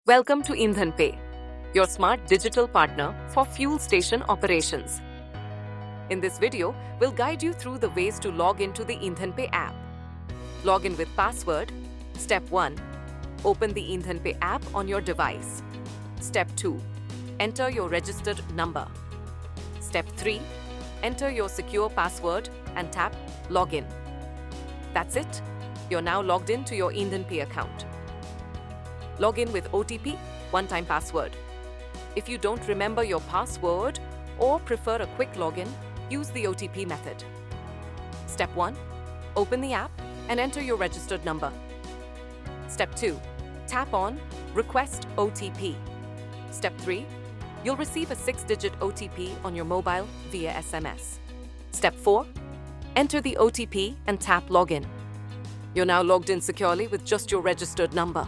Welcome to InDhanPay, your smart digital partner for fuel station operations. In this video, we'll guide you through the ways to log into the InDhanPay app. Log in with password. Step 1. Open the InDhanPay app on your device. Step 2. Enter your registered number. Step 3. Enter your secure password and tap Login. That's it. You're now logged in to your InDhanPay account. Log in with OTP, one-time password. If you don't remember your password or prefer a quick login, use the OTP method. Step 1. Open the app and enter your registered number. Step 2. Tap on Request OTP. Step 3. You'll receive a 6-digit OTP on your mobile via SMS. Step 4. Enter the OTP and tap Login. You're now logged in securely with just your registered number.